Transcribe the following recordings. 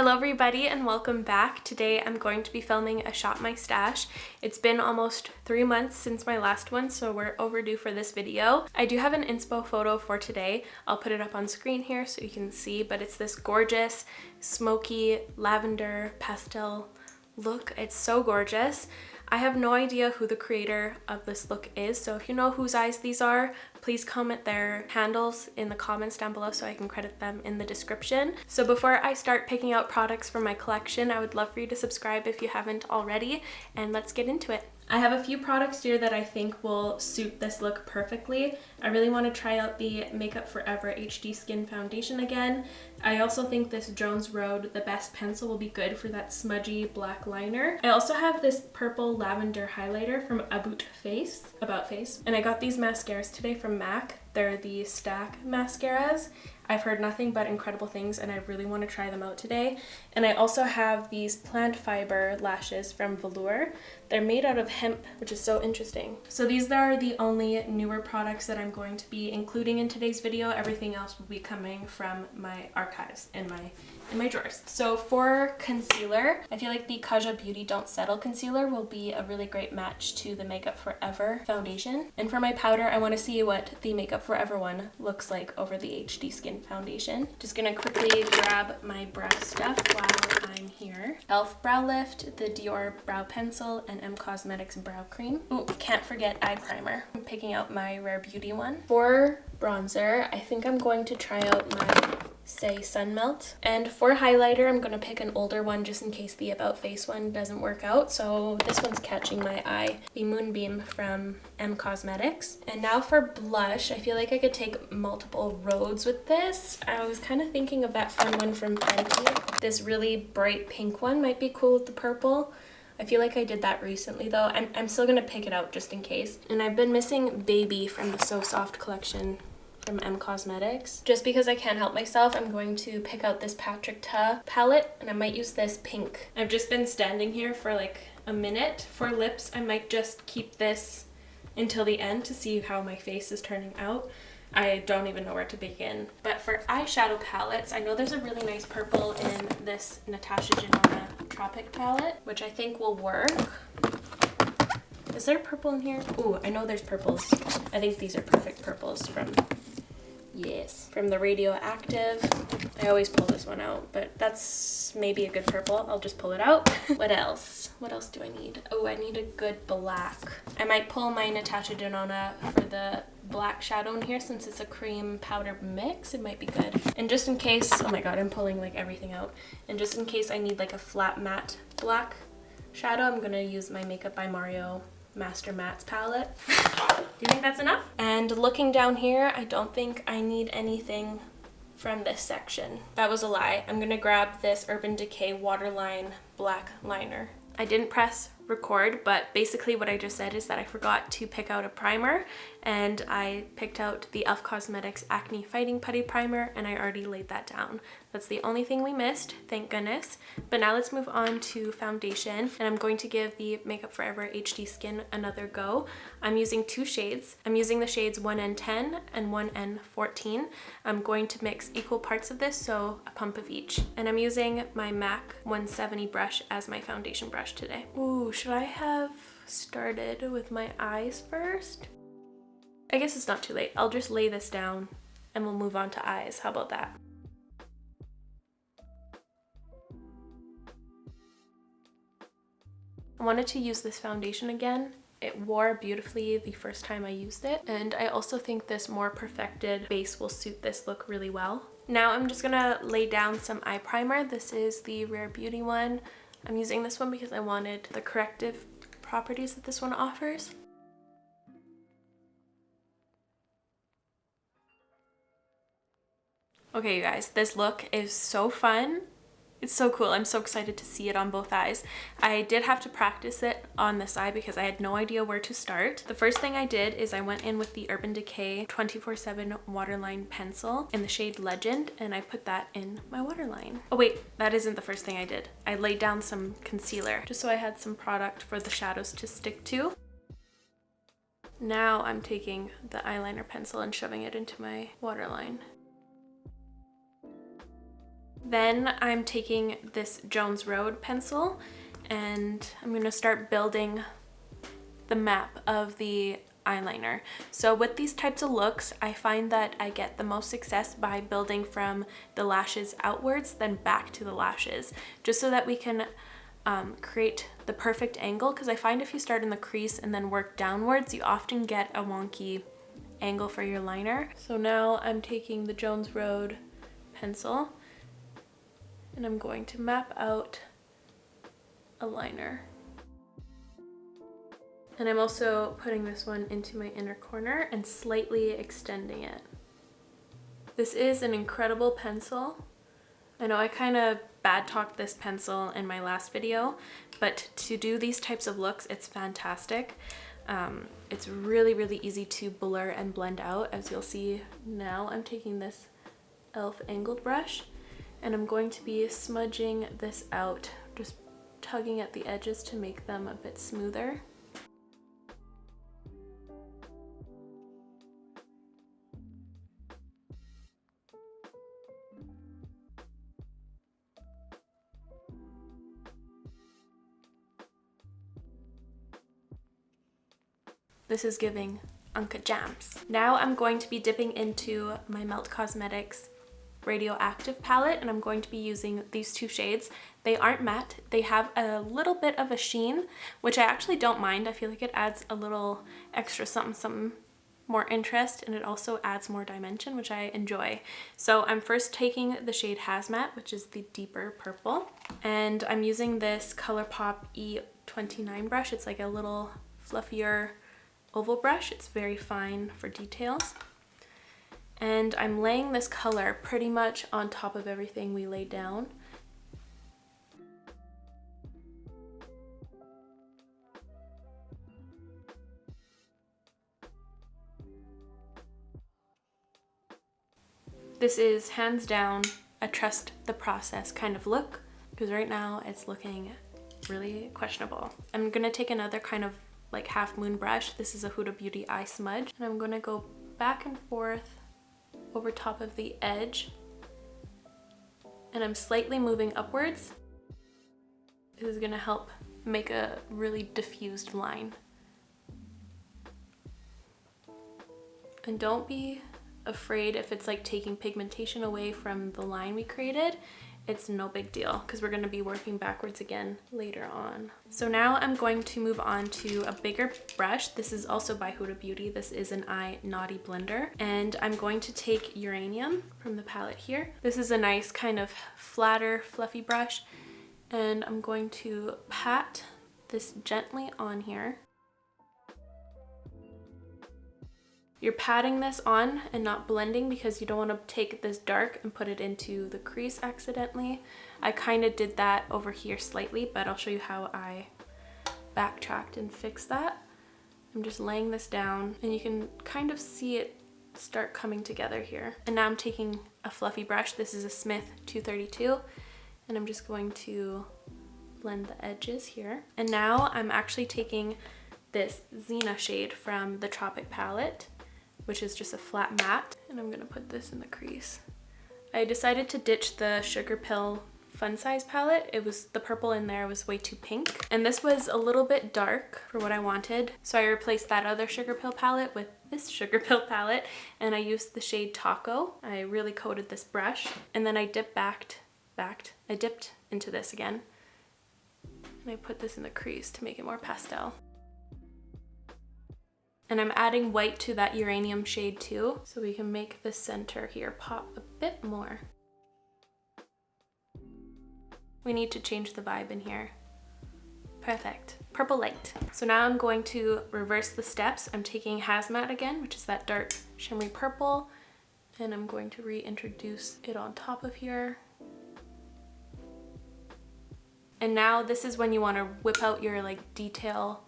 Hello everybody and welcome back. Today I'm going to be filming a Shop My Stash. It's been almost 3 months since my last one, so we're overdue for this video. I do have an inspo photo for today. I'll put it up on screen here so you can see, but it's this gorgeous smoky lavender pastel look. It's so gorgeous. I have no idea who the creator of this look is, so if you know whose eyes these are, please comment their handles in the comments down below so I can credit them in the description. So before I start picking out products for my collection, I would love for you to subscribe if you haven't already, and let's get into it. I have a few products here that I think will suit this look perfectly. I really want to try out the Makeup Forever HD Skin Foundation again. I also think this Jones Road The Best Pencil will be good for that smudgy black liner. I also have this purple lavender highlighter from About Face, and I got these mascaras today from MAC. They're the Stack mascaras. I've heard nothing but incredible things and I really want to try them out today. And I also have these plant fiber lashes from Velour. They're made out of hemp, which is so interesting. So these are the only newer products that I'm going to be including in today's video. Everything else will be coming from my archives in my drawers. So for concealer, I feel like the KAJA Beauty Don't Settle concealer will be a really great match to the Makeup Forever foundation. And for my powder, I want to see what the Makeup Forever one looks like over the HD Skin foundation. Just gonna quickly grab my brow stuff while I'm here. e.l.f. Brow Lift, the DIOR Brow Pencil, and M Cosmetics Brow Cream. Ooh, can't forget eye primer. I'm picking out my Rare Beauty one. For bronzer, I think I'm going to try out my SAIE Sun Melt. And for highlighter, I'm going to pick an older one just in case the About Face one doesn't work out. So this one's catching my eye, the Moonbeam from M Cosmetics. And now for blush, I feel like I could take multiple roads with this. I was kind of thinking of that fun one from Fenty. This really bright pink one might be cool with the purple. I feel like I did that recently though. I'm still going to pick it out just in case. And I've been missing Baby from the So Soft collection from M Cosmetics. Just because I can't help myself, I'm going to pick out this Patrick Ta palette and I might use this pink. I've just been standing here for like a minute. For lips, I might just keep this until the end to see how my face is turning out. I don't even know where to begin. But for eyeshadow palettes, I know there's a really nice purple in this NATASHA DENONA Tropic palette, which I think will work. Is there purple in here? Ooh, I know there's purples. I think these are perfect purples from the Radioactive. I always pull this one out, but that's maybe a good purple. I'll just pull it out. What else? What else do I need? Oh, I need a good black. I might pull my NATASHA DENONA for the black shadow in here since it's a cream powder mix. It might be good. And just in case, oh my god, I'm pulling like everything out. And just in case I need like a flat matte black shadow, I'm gonna use my Makeup by Mario Master Mattes palette. Do you think that's enough? And looking down here, I don't think I need anything from this section. That was a lie. I'm gonna grab this Urban Decay Waterline black liner. I didn't press record, but basically what I just said is that I forgot to pick out a primer, and I picked out the e.l.f. Cosmetics Acne Fighting Putty Primer, and I already laid that down. That's the only thing we missed, thank goodness. But now let's move on to foundation, and I'm going to give the Makeup Forever HD Skin another go. I'm using two shades. I'm using the shades 1N10 and 1N14. I'm going to mix equal parts of this, so a pump of each. And I'm using my MAC 170 brush as my foundation brush today. Ooh, should I have started with my eyes first? I guess it's not too late. I'll just lay this down and we'll move on to eyes. How about that? I wanted to use this foundation again. It wore beautifully the first time I used it, and I also think this more perfected base will suit this look really well. Now I'm just gonna lay down some eye primer. This is the Rare Beauty one. I'm using this one because I wanted the corrective properties that this one offers. Okay, you guys, this look is so fun. It's so cool. I'm so excited to see it on both eyes. I did have to practice it on this eye because I had no idea where to start. The first thing I did is I went in with the Urban Decay 24/7 Waterline pencil in the shade Legend, and I put that in my waterline. Oh wait, that isn't the first thing I did. I laid down some concealer just so I had some product for the shadows to stick to. Now I'm taking the eyeliner pencil and shoving it into my waterline. Then I'm taking this Jones Road pencil and I'm gonna start building the map of the eyeliner. So with these types of looks, I find that I get the most success by building from the lashes outwards, then back to the lashes, just so that we can create the perfect angle, because I find if you start in the crease and then work downwards, you often get a wonky angle for your liner. So now I'm taking the Jones Road pencil and I'm going to map out a liner. And I'm also putting this one into my inner corner and slightly extending it. This is an incredible pencil. I know I kind of bad talked this pencil in my last video, but to do these types of looks, it's fantastic. It's really, really easy to blur and blend out. As you'll see now, I'm taking this e.l.f. angled brush and I'm going to be smudging this out, just tugging at the edges to make them a bit smoother. This is giving Unca Jams. Now I'm going to be dipping into my Melt Cosmetics Radioactive palette and I'm going to be using these two shades. They aren't matte. They have a little bit of a sheen, which I actually don't mind. I feel like it adds a little extra something more interest, and it also adds more dimension, which I enjoy. So I'm first taking the shade Hazmat, which is the deeper purple, and I'm using this ColourPop E29 brush. It's like a little fluffier oval brush. It's very fine for details. And I'm laying this color pretty much on top of everything we laid down. This is hands down a trust the process kind of look, because right now it's looking really questionable. I'm gonna take another kind of like half moon brush. This is a Huda Beauty eye smudge, and I'm gonna go back and forth over top of the edge, and I'm slightly moving upwards. This is gonna help make a really diffused line. And don't be afraid if it's like taking pigmentation away from the line we created. It's no big deal because we're going to be working backwards again later on. So now I'm going to move on to a bigger brush. This is also by Huda Beauty. This is an eye naughty blender, and I'm going to take Uranium from the palette here. This is a nice kind of flatter fluffy brush, and I'm going to pat this gently on here. You're patting this on and not blending because you don't want to take this dark and put it into the crease accidentally. I kind of did that over here slightly, but I'll show you how I backtracked and fixed that. I'm just laying this down and you can kind of see it start coming together here. And now I'm taking a fluffy brush. This is a Smith 232, and I'm just going to blend the edges here. And now I'm actually taking this Xena shade from the Tropic palette, which is just a flat matte, and I'm gonna put this in the crease. I decided to ditch the SUGARPILL Fun Size palette. It was, the purple in there was way too pink, and this was a little bit dark for what I wanted, so I replaced that other SUGARPILL palette with this SUGARPILL palette, and I used the shade Taco. I really coated this brush, and then I dipped into this again, and I put this in the crease to make it more pastel. And I'm adding white to that Uranium shade too, so we can make the center here pop a bit more. We need to change the vibe in here. Perfect. Purple light. So now I'm going to reverse the steps. I'm taking Hazmat again, which is that dark shimmery purple, and I'm going to reintroduce it on top of here. And now this is when you want to whip out your like detail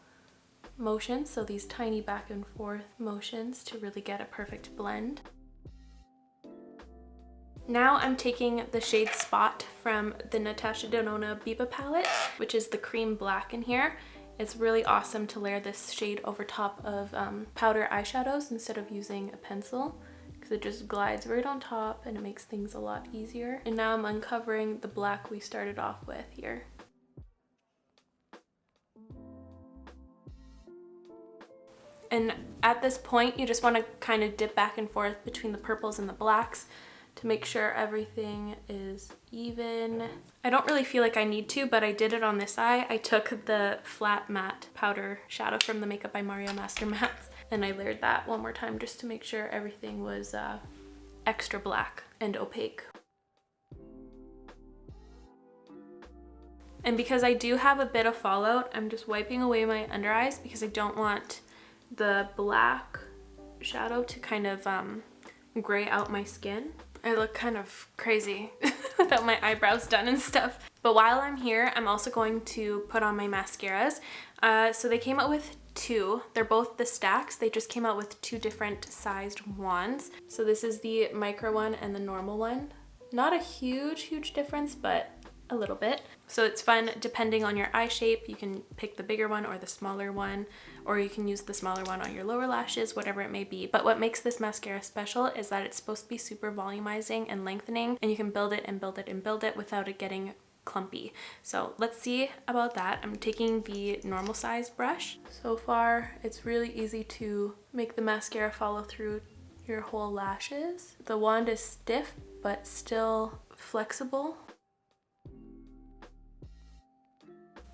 motions, so these tiny back and forth motions to really get a perfect blend. Now I'm taking the shade Spot from the NATASHA DENONA BIBA palette, which is the cream black in here. It's really awesome to layer this shade over top of powder eyeshadows instead of using a pencil, because it just glides right on top and it makes things a lot easier. And now I'm uncovering the black we started off with here. And at this point, you just want to kind of dip back and forth between the purples and the blacks to make sure everything is even. I don't really feel like I need to, but I did it on this eye. I took the flat matte powder shadow from the Makeup by Mario Master Mattes and I layered that one more time just to make sure everything was extra black and opaque. And because I do have a bit of fallout, I'm just wiping away my under eyes because I don't want the black shadow to kind of gray out my skin. I look kind of crazy without my eyebrows done and stuff. But while I'm here, I'm also going to put on my mascaras. So they came out with two. They're both the stacks. They just came out with two different sized wands. So this is the micro one and the normal one. Not a huge difference, but a little bit. So it's fun depending on your eye shape. You can pick the bigger one or the smaller one, or you can use the smaller one on your lower lashes, whatever it may be. But what makes this mascara special is that it's supposed to be super volumizing and lengthening, and you can build it and build it and build it without it getting clumpy. So let's see about that. I'm taking the normal size brush. So far, it's really easy to make the mascara follow through your whole lashes. The wand is stiff, but still flexible.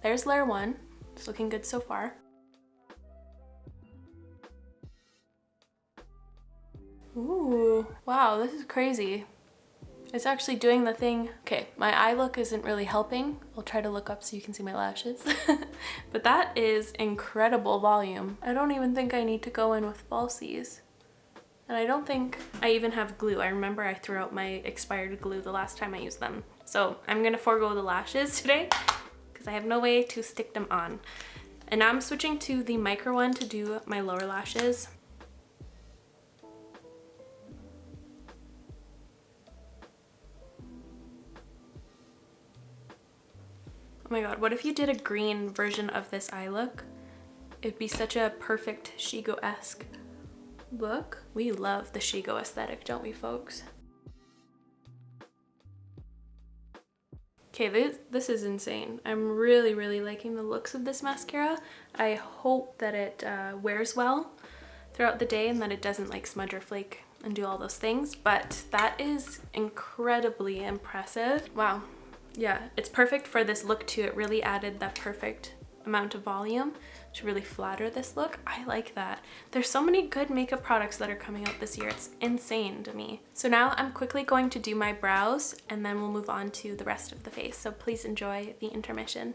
There's layer one. It's looking good so far. Ooh, wow, this is crazy. It's actually doing the thing. Okay, my eye look isn't really helping. I'll try to look up so you can see my lashes. But that is incredible volume. I don't even think I need to go in with falsies. And I don't think I even have glue. I remember I threw out my expired glue the last time I used them. So I'm gonna forego the lashes today because I have no way to stick them on. And now I'm switching to the micro one to do my lower lashes. Oh my god, what if you did a green version of this eye look? It'd be such a perfect Shigo-esque look. We love the Shigo aesthetic, don't we, folks? Okay, this is insane. I'm really liking the looks of this mascara. I hope that it wears well throughout the day and that it doesn't like smudge or flake and do all those things, but that is incredibly impressive. Wow. Yeah, it's perfect for this look too. It really added that perfect amount of volume to really flatter this look. I like that. There's so many good makeup products that are coming out this year. It's insane to me. So now I'm quickly going to do my brows and then we'll move on to the rest of the face. So please enjoy the intermission.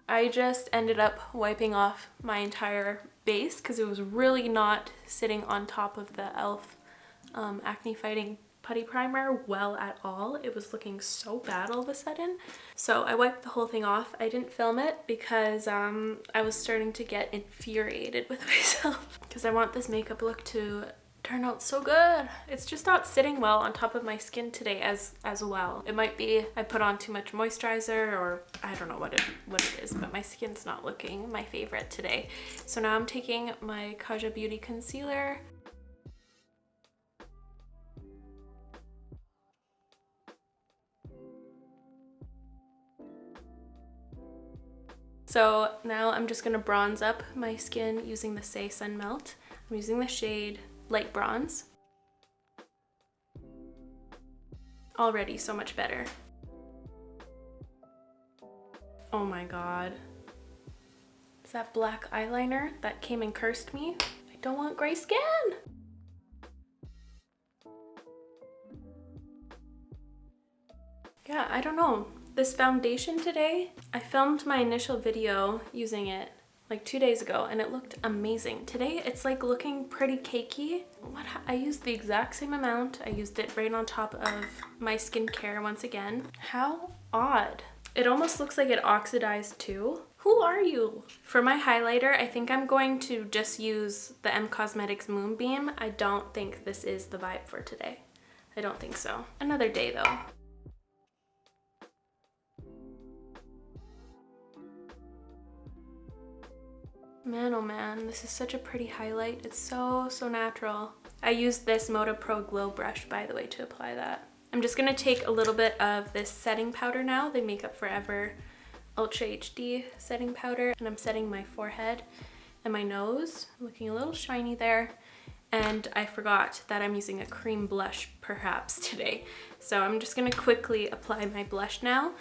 I just ended up wiping off my entire base because it was really not sitting on top of the e.l.f. Acne Fighting Putty Primer well at all. It was looking so bad all of a sudden. So I wiped the whole thing off. I didn't film it because I was starting to get infuriated with myself because I want this makeup look to turn out so good. It's just not sitting well on top of my skin today as well. It might be I put on too much moisturizer, or I don't know what it is, but my skin's not looking my favorite today. So now I'm taking my KAJA Beauty Concealer. So now I'm just gonna bronze up my skin using the SAIE Sun Melt. I'm using the shade Light Bronze. Already so much better. Oh my god. Is that black eyeliner that came and cursed me? I don't want gray skin! Yeah, I don't know. This foundation today, I filmed my initial video using it like 2 days ago and it looked amazing. Today it's like looking pretty cakey. I used the exact same amount. I used it right on top of my skincare once again. How odd. It almost looks like it oxidized too. Who are you? For my highlighter, I think I'm going to just use the M Cosmetics Moonbeam. I don't think this is the vibe for today. I don't think so. Another day though. Man, oh man, this is such a pretty highlight. It's so natural. I used this Moda Pro Glow brush, by the way, to apply that. I'm just gonna take a little bit of this setting powder now, the Makeup Forever Ultra HD setting powder, and I'm setting my forehead and my nose, looking a little shiny there. And I forgot that I'm using a cream blush perhaps today. So I'm just gonna quickly apply my blush now.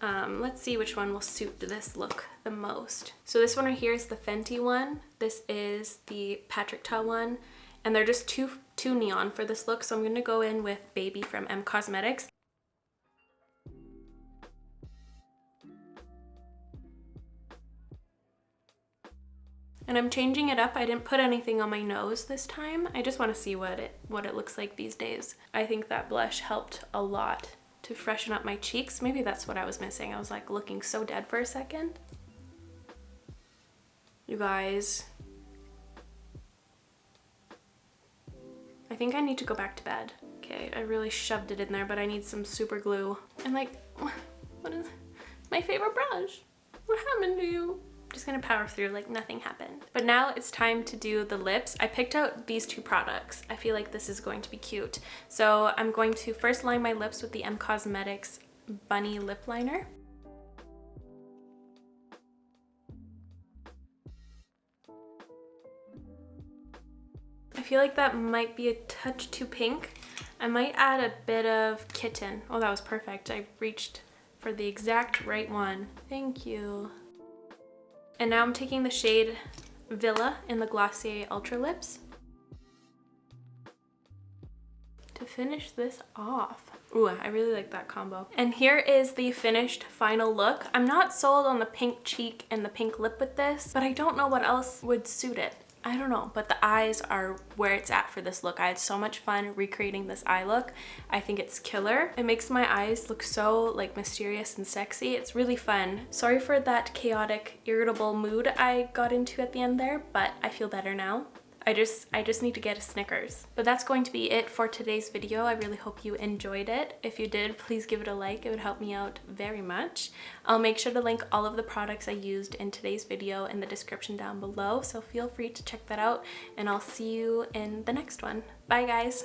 Let's see which one will suit this look the most. So this one right here is the Fenty one. This is the Patrick Ta one. And they're just too neon for this look. So I'm gonna go in with Baby from M Cosmetics. And I'm changing it up. I didn't put anything on my nose this time. I just want to see what it looks like these days. I think that blush helped a lot to freshen up my cheeks. Maybe that's what I was missing. I was like looking so dead for a second. You guys, I think I need to go back to bed. Okay, I really shoved it in there, but I need some super glue. I'm like, what is my favorite brush? What happened to you? I'm just gonna power through like nothing happened. But now it's time to do the lips. I picked out these two products. I feel like this is going to be cute. So I'm going to first line my lips with the M Cosmetics Bunny Lip Liner. I feel like that might be a touch too pink. I might add a bit of Kitten. Oh, that was perfect. I reached for the exact right one. Thank you. And now I'm taking the shade Villa in the Glossier Ultra Lips to finish this off. Ooh, I really like that combo. And here is the finished final look. I'm not sold on the pink cheek and the pink lip with this, but I don't know what else would suit it. I don't know, but the eyes are where it's at for this look. I had so much fun recreating this eye look. I think it's killer. It makes my eyes look so like mysterious and sexy. It's really fun. Sorry for that chaotic, irritable mood I got into at the end there, but I feel better now. I just need to get a Snickers. But that's going to be it for today's video. I really hope you enjoyed it. If you did, please give it a like. It would help me out very much. I'll make sure to link all of the products I used in today's video in the description down below, so feel free to check that out, and I'll see you in the next one. Bye guys!